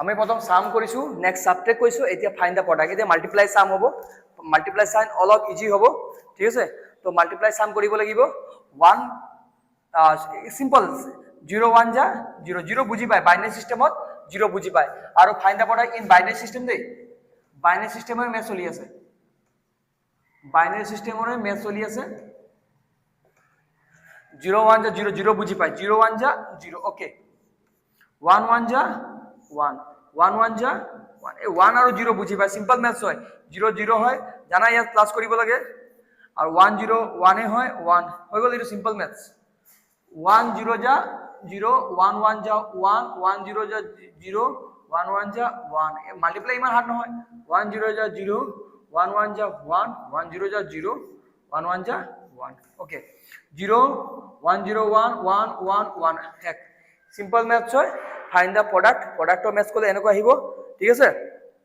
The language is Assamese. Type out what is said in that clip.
আমি প্ৰথম সাম কৰিছো নেক্সট সাবট্ৰেক্ট কৰিছো এতিয়া ফাইন্ড দা প্ৰডাক্ট এতিয়া মাল্টিপ্লাই সাম হ'ব মাল্টিপ্লাই সাইন অলপ ইজি হ'ব ঠিক আছে তো মাল্টিপ্লাই সাম কৰিব লাগিব 1 সিম্পল 0 1 যা 0 0 বুজি পায় বাইনারি সিস্টেমত 0 বুজি পায় আৰু find the product in binary system দেই বাইনাৰি সিস্টেমৰ মেথ চলি আছে বাইনাৰি সিস্টেমৰ মেথ চলি আছে 0 1 যা 0 0 বুজি পায় 0 1 যা 0 ওকে 1 1 যা 1 1 1 যা 1 এই 1 আৰু 0 বুজি পায় সিম্পল মেথছ হয় 0 0 হয় জানা ইয়াত প্লাস কৰিব লাগে আৰু 1 0 1 এ হয় 1 হৈ গ'ল এইটো সিম্পল মেথছ 1 0 যা 0 1 1 যা 1 1 0 যা 0 1 1 যা 1 এই মাল্টিপ্লাই ইমান হাৰ্ড নহয় 1 0 যা 0 1 1 যা 1 1 0 যা 0 1 1 যা 1 ওকে 0 1 0 1 1 1 1 এক সিম্পল মেথছ হয় ফাইন্ড দা প্ৰডাক্ট প্ৰডাক্টৰ মেথছ ক'লে এনেকুৱা আহিব ঠিক আছে